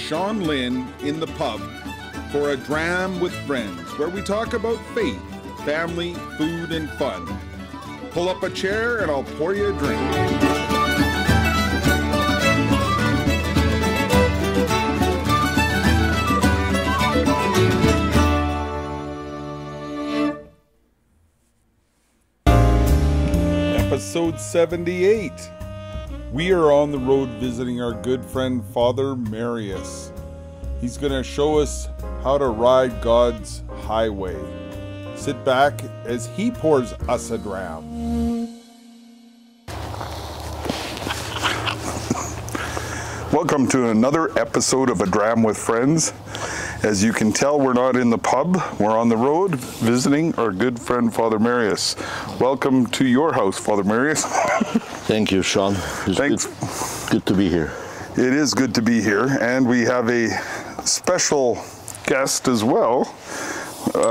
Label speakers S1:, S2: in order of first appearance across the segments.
S1: Sean Lynn in the pub for a Dram with friends, where we talk about faith, family, food, and fun. Pull up a chair and I'll pour you a drink. Episode 78. We are on the road visiting our good friend Fr Marius. He's going to show us how to ride God's highway. Sit back as he pours us a dram. Welcome to another episode of A Dram with Friends. As you can tell, we're not in the pub. We're on the road visiting our good friend Fr Marius. Welcome to your house, Fr Marius.
S2: Thank you, Sean.
S1: Thanks.
S2: Good to be here.
S1: It is good to be here, and we have a special guest as well.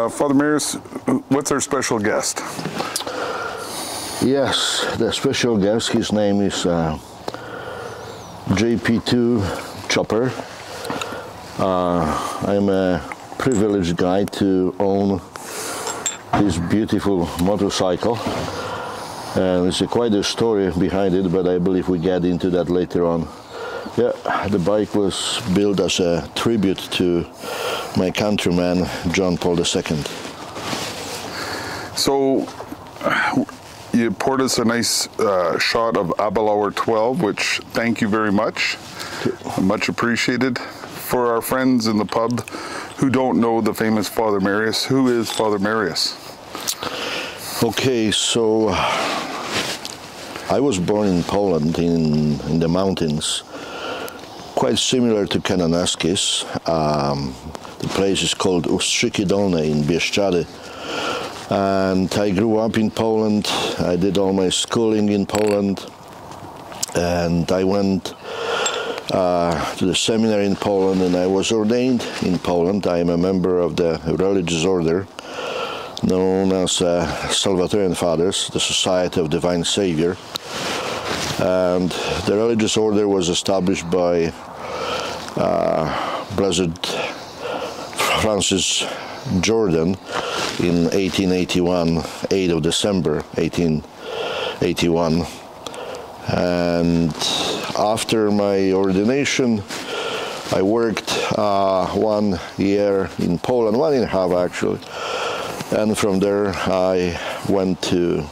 S1: Fr Marius, what's our special guest?
S2: Yes, the special guest, his name is JPII Chopper. I'm a privileged guy to own this beautiful motorcycle. And it's quite a story behind it, but I believe we get into that later on. Yeah, the bike was built as a tribute to my countryman, John Paul II.
S1: So, you poured us a nice shot of Abelauer 12, which thank you very much. Much appreciated. For our friends in the pub who don't know the famous Fr Marius, who is Fr Marius?
S2: Okay, so I was born in Poland, in the mountains, quite similar to Kananaskis. The place is called Ustrzyki Dolne in Bieszczady. And I grew up in Poland. I did all my schooling in Poland. And I went to the seminary in Poland, and I was ordained in Poland. I am a member of the religious order known as Salvatorian Fathers, the Society of Divine Savior. And the religious order was established by Blessed Francis Jordan in 1881, 8th of December 1881. And after my ordination, I worked 1 year in Poland, 1.5 actually, and from there I went to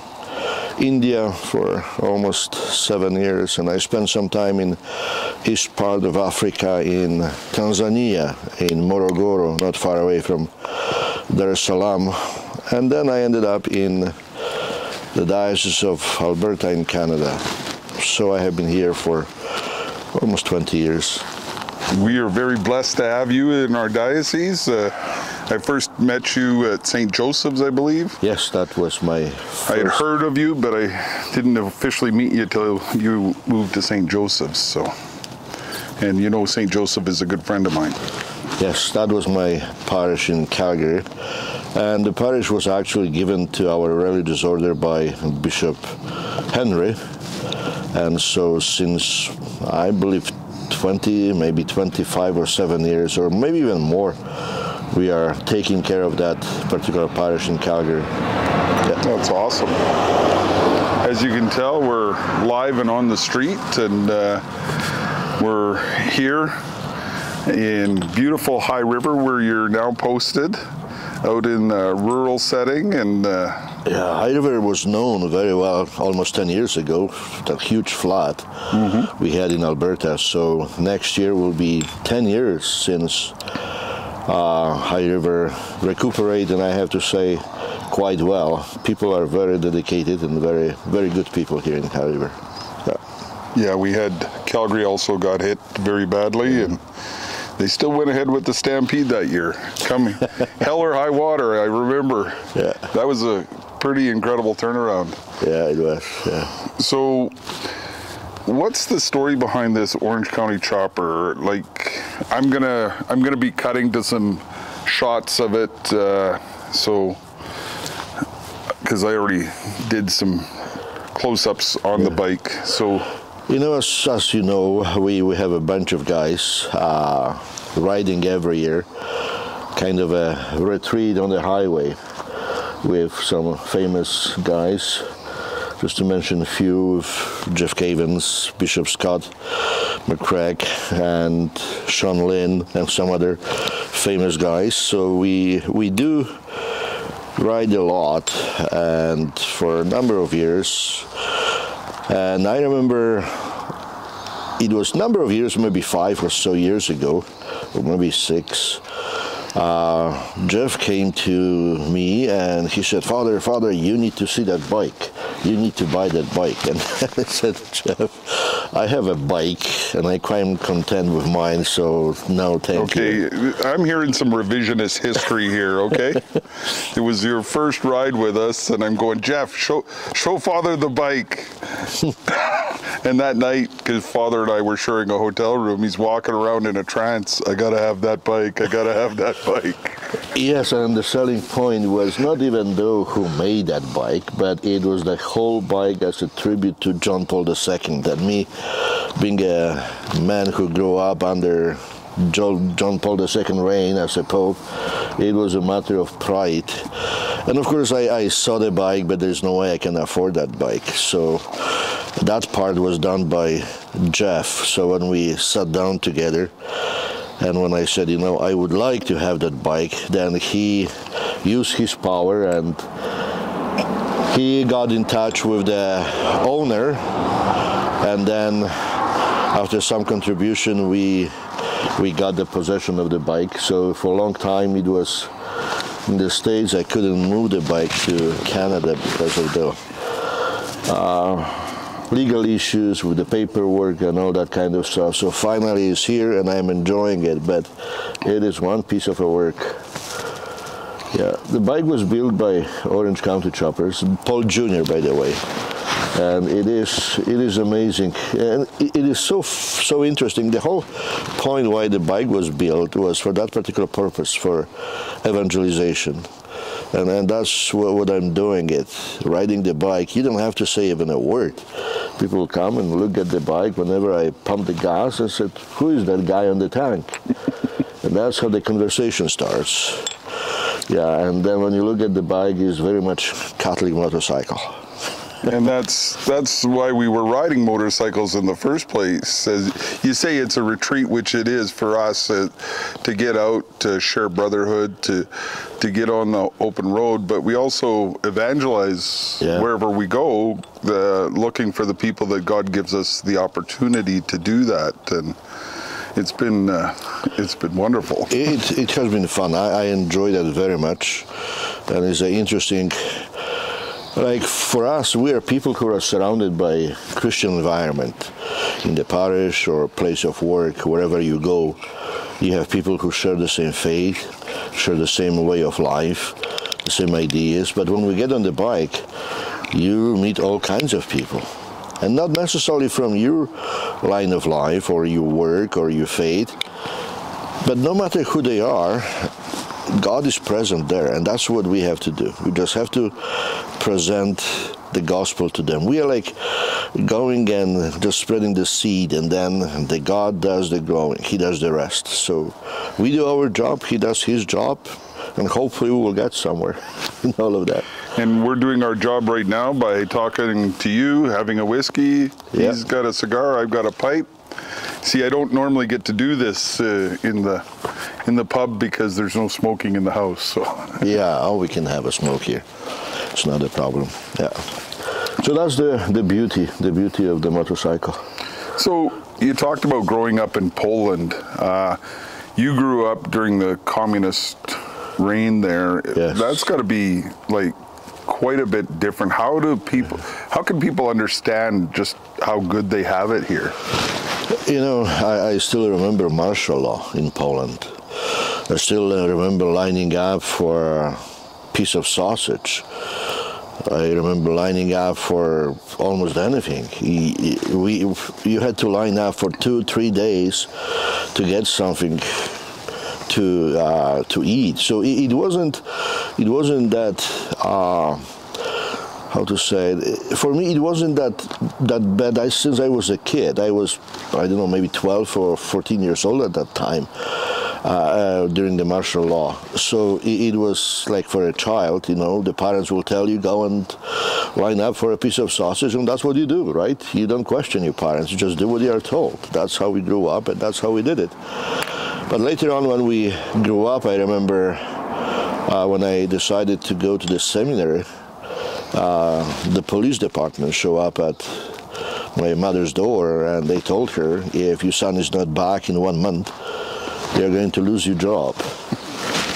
S2: India for almost 7 years, and I spent some time in east part of Africa, in Tanzania, in Morogoro, not far away from Dar es Salaam, and then I ended up in the Diocese of Alberta in Canada. So I have been here for almost 20 years.
S1: We are very blessed to have you in our diocese. I first met you at St. Joseph's, I believe.
S2: Yes, that was my first.
S1: I had heard of you, but I didn't officially meet you till you moved to St. Joseph's. So, and you know, St. Joseph is a good friend of mine.
S2: Yes, that was my parish in Calgary. And the parish was actually given to our religious order by Bishop Henry. And so since, I believe, 20, maybe 25 or 7 years, or maybe even more, we are taking care of that particular parish in Calgary. Yeah.
S1: That's awesome. As you can tell, we're live and on the street, and we're here in beautiful High River, where you're now posted, out in a rural setting. And
S2: yeah, High River was known very well almost 10 years ago, that huge flood we had in Alberta. So next year will be 10 years since High River recuperated, and I have to say quite well. People are very dedicated and very, very good people here in High River.
S1: Yeah, we had Calgary also got hit very badly, and they still went ahead with the stampede that year. Come hell or high water, I remember.
S2: Yeah.
S1: That was a pretty incredible turnaround.
S2: Yeah, it was. Yeah.
S1: So, what's the story behind this Orange County Chopper? Like, I'm gonna be cutting to some shots of it. So, because I already did some close-ups on the bike. So,
S2: You know, as you know, we have a bunch of guys riding every year, kind of a retreat on the highway with some famous guys. Just to mention a few, Jeff Cavins, Bishop Scott, McCrack, and Sean Lynn, and some other famous guys. So we do ride a lot, and for a number of years. And I remember it was a number of years, maybe 5 or so years ago, or maybe 6. Jeff came to me and he said, Father, you need to see that bike. You need to buy that bike. And I said, Jeff, I have a bike and I'm quite content with mine, so no, thank you.
S1: Okay, I'm hearing some revisionist history here, okay? It was your first ride with us, and I'm going, Jeff, show Father the bike. And that night, because Father and I were sharing a hotel room, he's walking around in a trance. I gotta have that bike, I gotta have that bike.
S2: Yes, and the selling point was not even though who made that bike, but it was the whole bike as a tribute to John Paul II. That me, being a man who grew up under John Paul II reign as a pope, it was a matter of pride. And of course I saw the bike, but there's no way I can afford that bike. So that part was done by Jeff. So when we sat down together, and when I said, you know, I would like to have that bike, then he used his power and he got in touch with the owner, and then after some contribution we got the possession of the bike. So for a long time it was in the States. I couldn't move the bike to Canada because of the legal issues with the paperwork and all that kind of stuff. So finally it's here and I'm enjoying it, but it is one piece of a work. Yeah, the bike was built by Orange County Choppers, Paul Jr. by the way, and it is amazing, and it is so interesting. The whole point why the bike was built was for that particular purpose, for evangelization. And that's what I'm doing it, riding the bike. You don't have to say even a word. People come and look at the bike. Whenever I pump the gas, I said, who is that guy on the tank? And that's how the conversation starts. Yeah, and then when you look at the bike, it's very much Catholic motorcycle.
S1: And that's why we were riding motorcycles in the first place. As you say, it's a retreat, which it is for us, to get out, to share brotherhood, to get on the open road. But we also evangelize wherever we go, looking for the people that God gives us the opportunity to do that. And it's been wonderful.
S2: It has been fun. I enjoy that very much, and it's an interesting. Like for us, we are people who are surrounded by Christian environment. In the parish or place of work, wherever you go, you have people who share the same faith, share the same way of life, the same ideas. But when we get on the bike, you meet all kinds of people. And not necessarily from your line of life or your work or your faith, but no matter who they are, God is present there, and that's what we have to do. We just have to present the gospel to them. We are like going and just spreading the seed, and then the God does the growing. He does the rest. So we do our job, He does His job, and hopefully we will get somewhere in all of that.
S1: And we're doing our job right now by talking to you, having a whiskey.
S2: Yep.
S1: He's got a cigar, I've got a pipe. See, I don't normally get to do this in the pub because there's no smoking in the house. So
S2: yeah, oh, we can have a smoke here. It's not a problem. Yeah. So that's the beauty of the motorcycle.
S1: So you talked about growing up in Poland. You grew up during the communist reign there.
S2: Yes.
S1: That's got to be like quite a bit different. How can people understand just how good they have it here?
S2: You know, I still remember martial law in Poland. I still remember lining up for a piece of sausage. I remember lining up for almost anything. You had to line up for 2-3 days to get something to eat. So it wasn't that how to say it, for me it wasn't that bad. Since I was a kid, I was, I don't know, maybe 12 or 14 years old at that time, during the martial law. So it was like for a child, you know, the parents will tell you, go and line up for a piece of sausage, and that's what you do, right? You don't question your parents, you just do what you are told. That's how we grew up, and that's how we did it. But later on, when we grew up, I remember when I decided to go to the seminary, the police department showed up at my mother's door, and they told her, if your son is not back in 1 month, you're going to lose your job.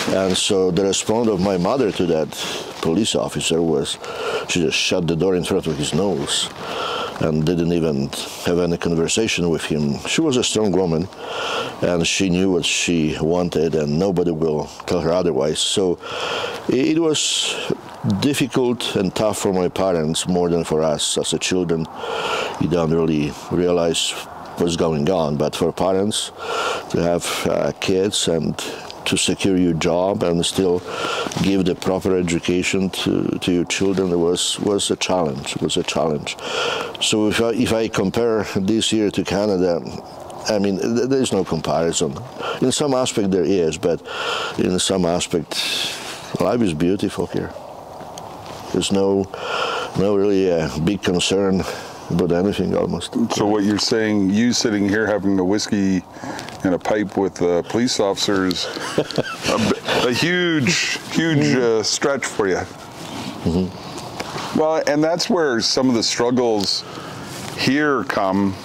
S2: And so the response of my mother to that police officer was, she just shut the door in front of his nose and didn't even have any conversation with him. She was a strong woman, and she knew what she wanted, and nobody will tell her otherwise. So it was difficult and tough for my parents more than for us as a children. You don't really realize what's going on, but for parents to have kids and to secure your job and still give the proper education to your children was a challenge. It was a challenge. So if I compare this year to Canada, I mean, there's no comparison. In some aspect there is, but in some aspect, life is beautiful here. There's no really big concern about anything almost.
S1: So what you're saying, you sitting here having a whiskey and a pipe with police officers, a huge stretch for you. Mm-hmm. Well, and that's where some of the struggles here come,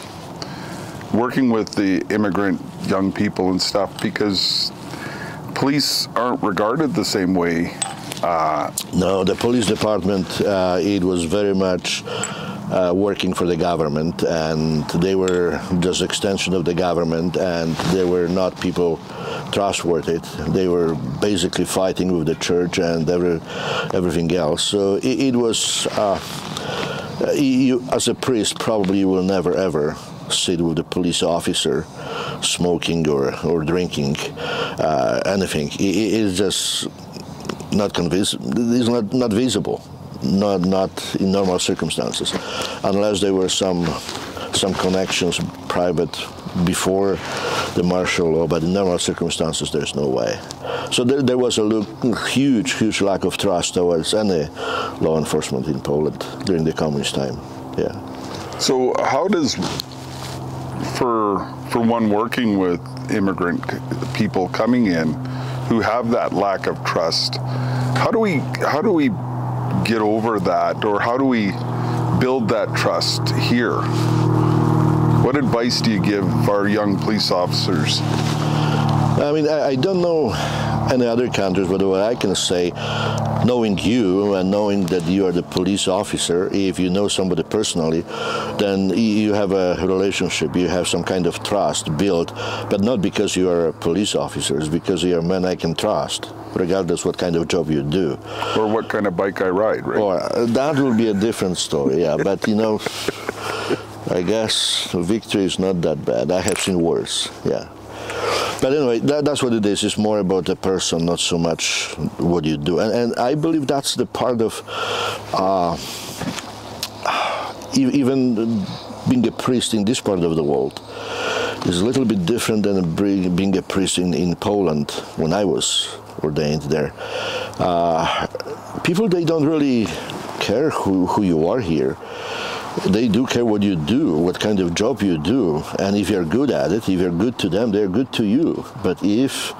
S1: working with the immigrant young people and stuff, because police aren't regarded the same way.
S2: No, the police department, it was very much working for the government, and they were just extension of the government, and they were not people trustworthy. They were basically fighting with the church and everything else. So it was, you as a priest probably will never ever sit with a police officer smoking or drinking anything. It's just not it's not visible. Not in normal circumstances, unless there were some connections private before the martial law, but in normal circumstances there's no way. So there was a huge lack of trust towards any law enforcement in Poland during the communist time. Yeah.
S1: So how does, for one working with immigrant people coming in who have that lack of trust, how do we get over that, or how do we build that trust here? What advice do you give our young police officers?
S2: I mean, I don't know any other countries, but what I can say, knowing you and knowing that you are the police officer, if you know somebody personally, then you have a relationship, you have some kind of trust built, but not because you are a police officer, it's because you are a man I can trust, regardless what kind of job you do.
S1: Or what kind of bike I ride, right?
S2: Or that will be a different story, yeah, but you know, I guess victory is not that bad. I have seen worse, yeah. But anyway, that's what it is. It's more about the person, not so much what you do. And I believe that's the part of even being a priest in this part of the world is a little bit different than being a priest in Poland when I was ordained there. People, they don't really care who you are here. They do care what you do, what kind of job you do, and if you're good at it, if you're good to them, they're good to you. But if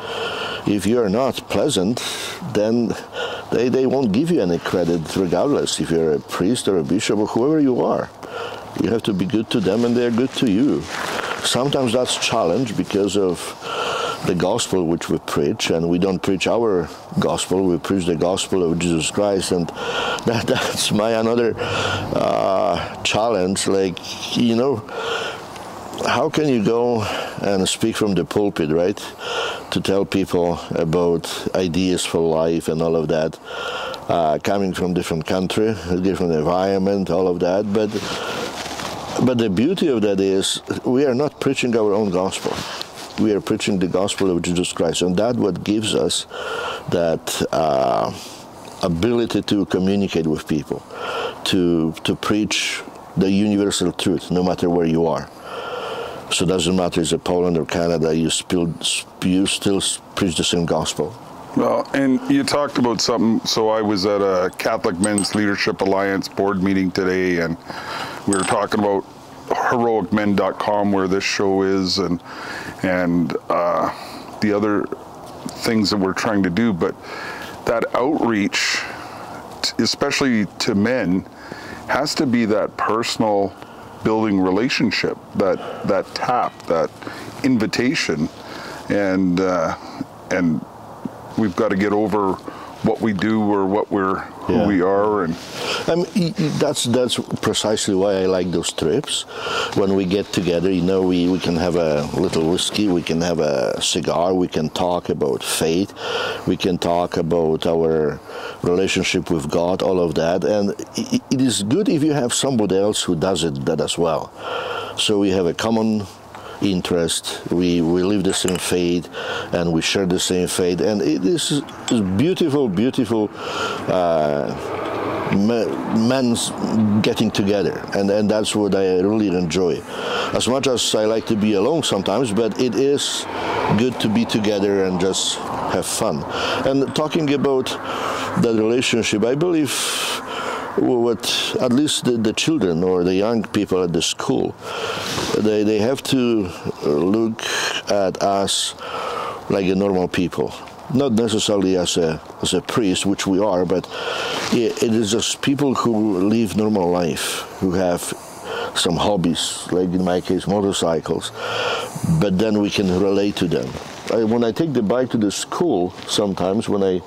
S2: you're not pleasant, then they won't give you any credit, regardless if you're a priest or a bishop or whoever you are. You have to be good to them, and they're good to you. Sometimes that's a challenge because of the gospel which we preach, and we don't preach our gospel, we preach the gospel of Jesus Christ, and that's my another challenge. Like, you know, how can you go and speak from the pulpit, right, to tell people about ideas for life and all of that, coming from different country, a different environment, all of that, but the beauty of that is we are not preaching our own gospel. We are preaching the gospel of Jesus Christ, and that's what gives us that ability to communicate with people, to preach the universal truth, no matter where you are. So it doesn't matter if it's Poland or Canada, you still preach the same gospel.
S1: Well, and you talked about something, so I was at a Catholic Men's Leadership Alliance board meeting today, and we were talking about heroicmen.com, where this show is, and the other things that we're trying to do, but that outreach, especially to men, has to be that personal building relationship, that tap, that invitation, and we've got to get over what we do or who we are, and
S2: that's precisely why I like those trips. When we get together, we can have a little whiskey, we can have a cigar, we can talk about faith, we can talk about our relationship with God, all of that, and it is good if you have somebody else who does that as well. So we have a common interest, we live the same faith, and we share the same faith, and it is beautiful men's getting together, and that's what I really enjoy. As much as I like to be alone sometimes, but it is good to be together and just have fun. And talking about that relationship, I believe what at least the children or the young people at the school, they have to look at us like a normal people, not necessarily as a priest, which we are, but it is just people who live normal life, who have some hobbies, like in my case motorcycles, but then we can relate to them. When I take the bike to the school, sometimes when I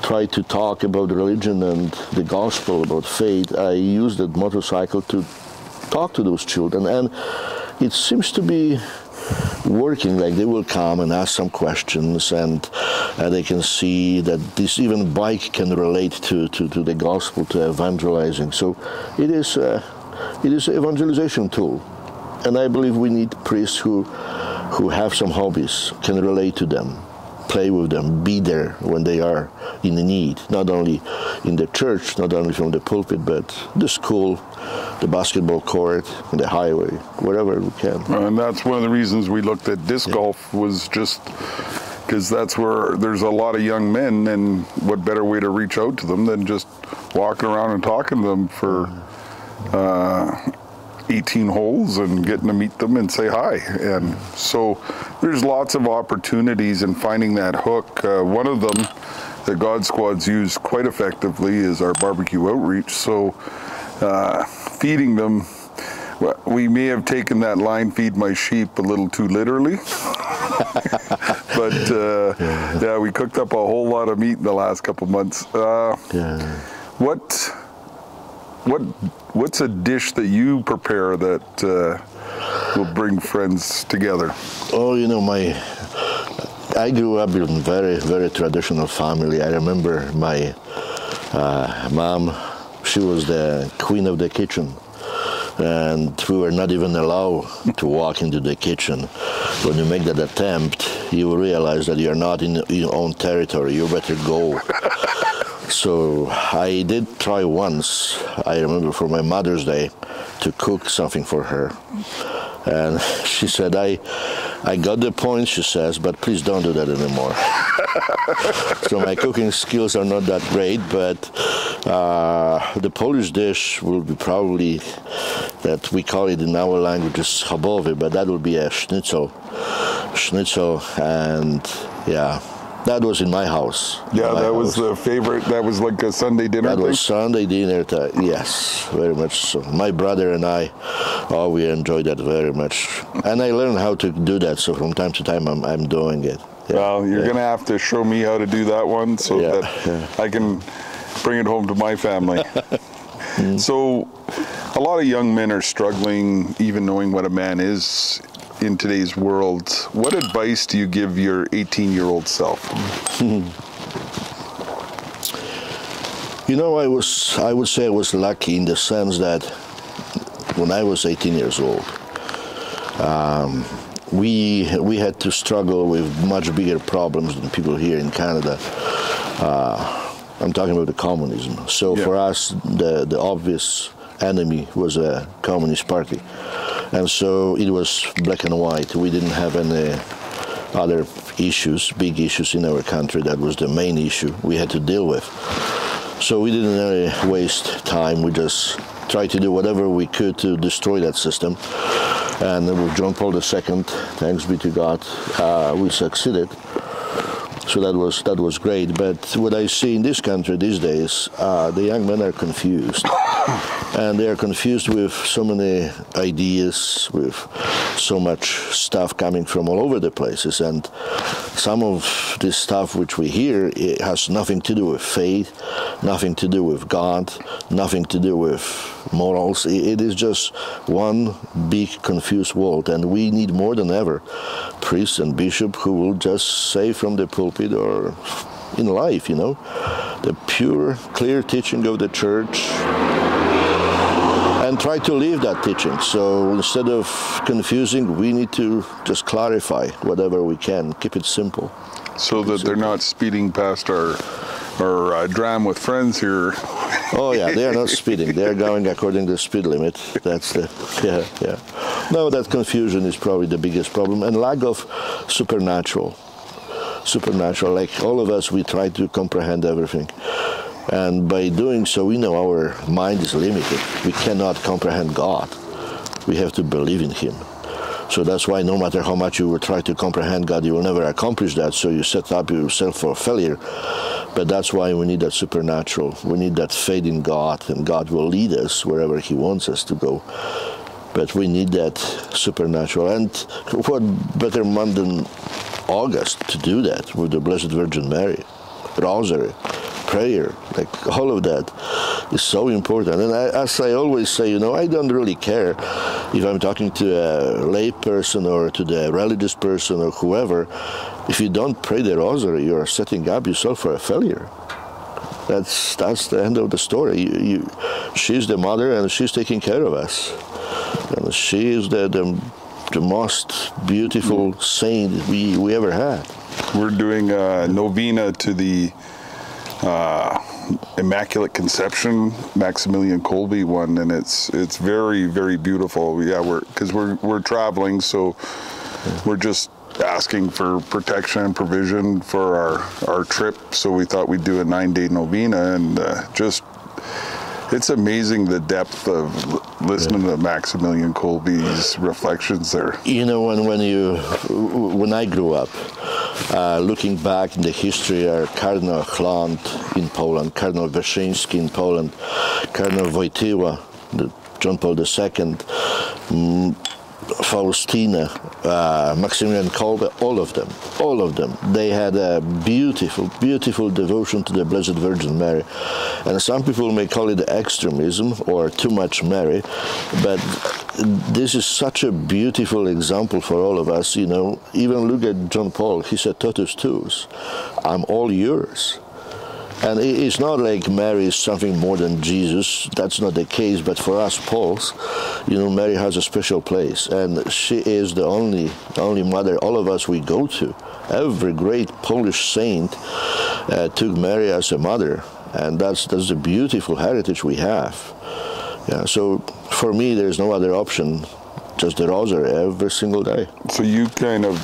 S2: try to talk about religion and the gospel, about faith, I use that motorcycle to talk to those children, and it seems to be working. Like they will come and ask some questions, and they can see that this even bike can relate to the gospel, to evangelizing. So it is an evangelization tool, and I believe we need priests who have some hobbies, can relate to them, play with them, be there when they are in need, not only in the church, not only from the pulpit, but the school, the basketball court, the highway, wherever we can.
S1: And that's one of the reasons we looked at disc golf, was just because that's where there's a lot of young men, and what better way to reach out to them than just walking around and talking to them for 18 holes and getting to meet them and say hi. And so there's lots of opportunities in finding that hook. One of them that God Squads use quite effectively is our barbecue outreach. So feeding them, we may have taken that line, feed my sheep, a little too literally. But yeah, we cooked up a whole lot of meat in the last couple months. What's a dish that you prepare that will bring friends together?
S2: Oh, I grew up in a very, very traditional family. I remember my mom, she was the queen of the kitchen, and we were not even allowed to walk into the kitchen. When you make that attempt, you will realize that you're not in your own territory. You better go. So I did try once, I remember, for my Mother's Day, to cook something for her. And she said, I got the point, she says, but please don't do that anymore. So my cooking skills are not that great, but the Polish dish will be probably, that we call it in our language, is schabowy, but that will be a schnitzel. And yeah. That was in my house.
S1: Yeah, that was the favorite. That was like a Sunday dinner thing?
S2: That was Sunday dinner time, yes, very much so. My brother and I, we enjoyed that very much. And I learned how to do that, so from time to time I'm doing it.
S1: Yeah. Well, you're going to have to show me how to do that one so that I can bring it home to my family. So a lot of young men are struggling, even knowing what a man is in today's world. What advice do you give your 18-year-old self?
S2: I would say I was lucky in the sense that when I was 18 years old, we had to struggle with much bigger problems than people here in Canada. I'm talking about the communism. So for us, the obvious enemy was a Communist Party. And so it was black and white. We didn't have any other issues, big issues in our country. That was the main issue we had to deal with. So we didn't really waste time. We just tried to do whatever we could to destroy that system. And with John Paul II, thanks be to God, we succeeded. So that was great. But what I see in this country these days, the young men are confused. And they are confused with so many ideas, with so much stuff coming from all over the places. And some of this stuff which we hear, it has nothing to do with faith, nothing to do with God, nothing to do with morals. It is just one big confused world. And we need more than ever priests and bishops who will just say from the pulpit or in life, the pure, clear teaching of the church, and try to live that teaching. So instead of confusing, we need to just clarify whatever we can, keep it simple.
S1: So that they're not speeding past our Dram with friends here.
S2: Oh yeah, they are not speeding. They are going according to the speed limit. That's the, yeah. No, that confusion is probably the biggest problem, and lack of supernatural. Like all of us, we try to comprehend everything. And by doing so, we know our mind is limited. We cannot comprehend God. We have to believe in Him. So that's why no matter how much you will try to comprehend God, you will never accomplish that. So you set up yourself for failure. But that's why we need that supernatural. We need that faith in God, and God will lead us wherever He wants us to go. But we need that supernatural. And what better month than August to do that with the Blessed Virgin Mary, Rosary, prayer, like all of that is so important. And as I always say, I don't really care if I'm talking to a lay person or to the religious person or whoever. If you don't pray the Rosary, you are setting up yourself for a failure. That's the end of the story. She's the mother, and she's taking care of us. And she is the most beautiful saint we ever had.
S1: We're doing a novena to the Immaculate Conception Maximilian Kolbe one, and it's very, very beautiful. Yeah, we're traveling, so we're just asking for protection and provision for our trip. So we thought we'd do a 9-day novena, and it's amazing the depth of listening to Maximilian Kolbe's reflections there. When
S2: I grew up, looking back in the history, Cardinal Chlant in Poland, Cardinal Wyszyński in Poland, Cardinal Wojtyła, John Paul II, Faustina, Maximilian Kolbe, all of them, they had a beautiful, beautiful devotion to the Blessed Virgin Mary. And some people may call it extremism or too much Mary, but this is such a beautiful example for all of us. Even look at John Paul. He said, "Totus tuus," I'm all yours. And it's not like Mary is something more than Jesus. That's not the case. But for us Poles, Mary has a special place, and she is the only mother all of us we go to. Every great Polish saint took Mary as a mother, and that's the beautiful heritage we have. Yeah. So for me, there's no other option, just the Rosary every single day.
S1: So you kind of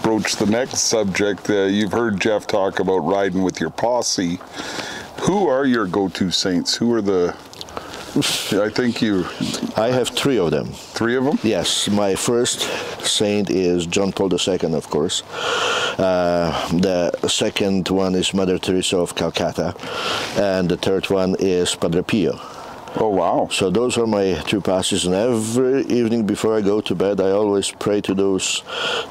S1: broach the next subject. You've heard Jeff talk about riding with your posse. Who are your go-to saints? Who are I
S2: have 3 of them.
S1: 3 of them?
S2: Yes. My first saint is John Paul II, of course. The second one is Mother Teresa of Calcutta. And the third one is Padre Pio.
S1: Oh, wow.
S2: So those are my 2 passes, and every evening before I go to bed, I always pray to those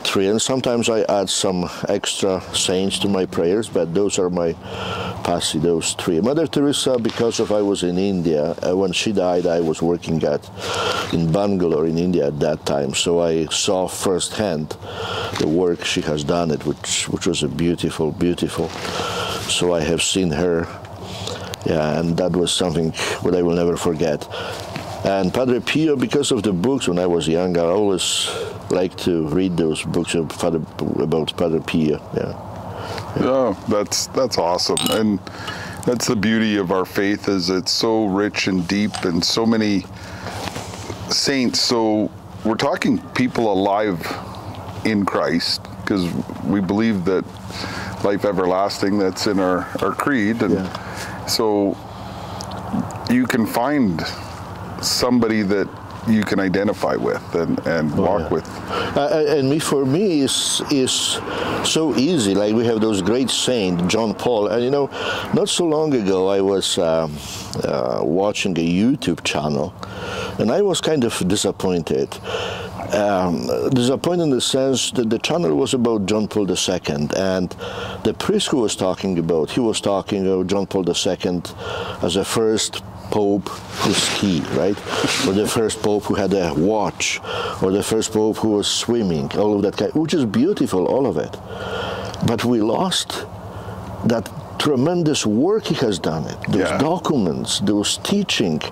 S2: 3. And sometimes I add some extra saints to my prayers, but those are my passi, those 3. Mother Teresa, because I was in India, when she died, I was working in Bangalore in India at that time, so I saw firsthand the work she has done, which was a beautiful, beautiful. So I have seen her. Yeah, and that was something that I will never forget. And Padre Pio, because of the books when I was young, I always liked to read those books about Padre Pio. Yeah.
S1: Oh, that's awesome. And That's the beauty of our faith, is it's so rich and deep, and so many saints. So we're talking people alive in Christ, because we believe that life everlasting, that's in our creed. And so you can find somebody that you can identify with and walk with.
S2: And for me, is so easy. Like, we have those great saints, John Paul. And not so long ago, I was watching a YouTube channel, and I was kind of disappointed. Disappointed in the sense that the channel was about John Paul II, and the priest who was talking about, he was talking about John Paul II as a first Pope who's key, right? Or the first Pope who had a watch, or the first Pope who was swimming, all of that kind, which is beautiful, all of it. But we lost that tremendous work he has done, those documents, those teaching.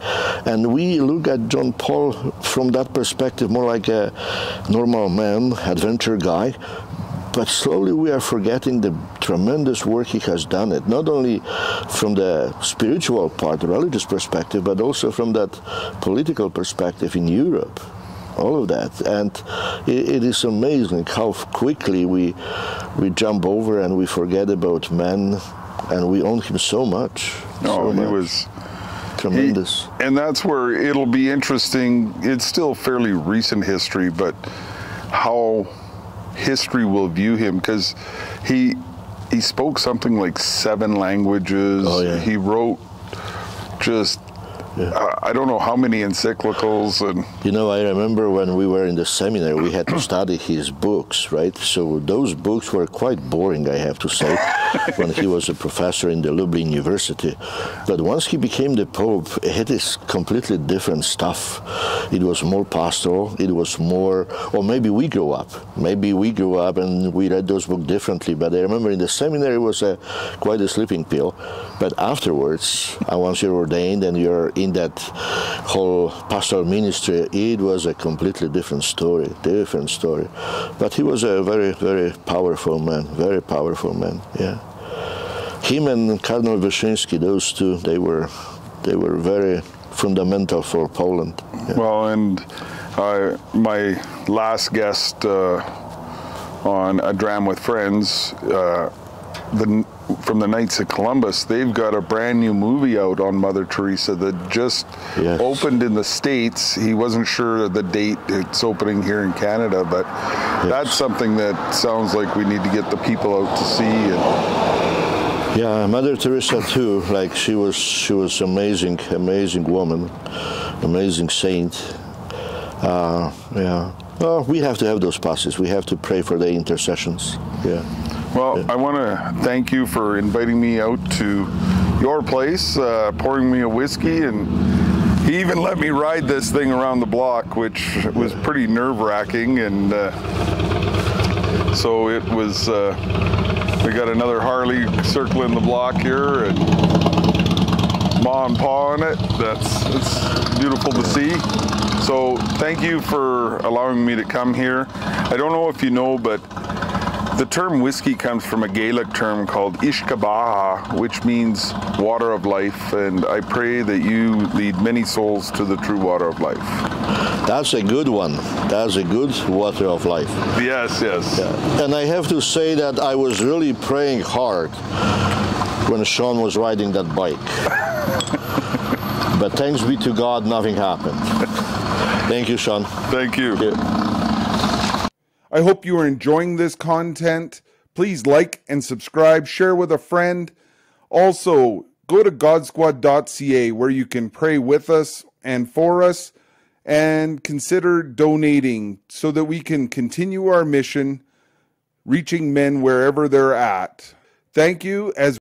S2: And we look at John Paul from that perspective, more like a normal man, adventure guy. But slowly we are forgetting the tremendous work he has done, it not only from the spiritual part, the religious perspective, but also from that political perspective in Europe, all of that. And it is amazing how quickly we jump over and we forget about man, and we owe him so much.
S1: No, he was
S2: tremendous.
S1: And that's where it'll be interesting. It's still fairly recent history, but how history will view him, because he spoke something like 7 languages. He wrote just I don't know how many encyclicals. And
S2: I remember when we were in the seminary, we had to study his books, right? So those books were quite boring, I have to say, when he was a professor in the Lublin University. But once he became the Pope, it is completely different stuff. It was more pastoral, it was more, or maybe we grew up. Maybe we grew up and we read those books differently. But I remember in the seminary it was quite a sleeping pill. But afterwards, once you're ordained and you're in that whole pastoral ministry, it was a completely different story. But he was a very, very powerful man, yeah. Him and Cardinal Wyszyński, those two, they were very fundamental for Poland. Yeah.
S1: Well, and my last guest on A Dram with Friends, from the Knights of Columbus, they've got a brand new movie out on Mother Teresa that just opened in the States. He wasn't sure of the date it's opening here in Canada, but that's something that sounds like we need to get the people out to see.
S2: Yeah, Mother Teresa too. Like, she was amazing woman, amazing saint. Well, we have to have those passes. We have to pray for their intercessions. Yeah.
S1: Well, I want to thank you for inviting me out to your place, pouring me a whiskey, and he even let me ride this thing around the block, which was pretty nerve-wracking. And so it was, we got another Harley circling the block here, and Ma and Pa on it. It's beautiful to see. So thank you for allowing me to come here. I don't know if you know, but the term whiskey comes from a Gaelic term called Ishkabaha, which means water of life, and I pray that you lead many souls to the true water of life.
S2: That's a good one. That's a good water of life.
S1: Yes.
S2: Yeah. And I have to say that I was really praying hard when Sean was riding that bike. But thanks be to God, nothing happened. Thank you, Sean.
S1: Thank you.
S3: I hope you are enjoying this content. Please like and subscribe, share with a friend. Also, go to godsquad.ca where you can pray with us and for us, and consider donating so that we can continue our mission, reaching men wherever they're at. Thank you. As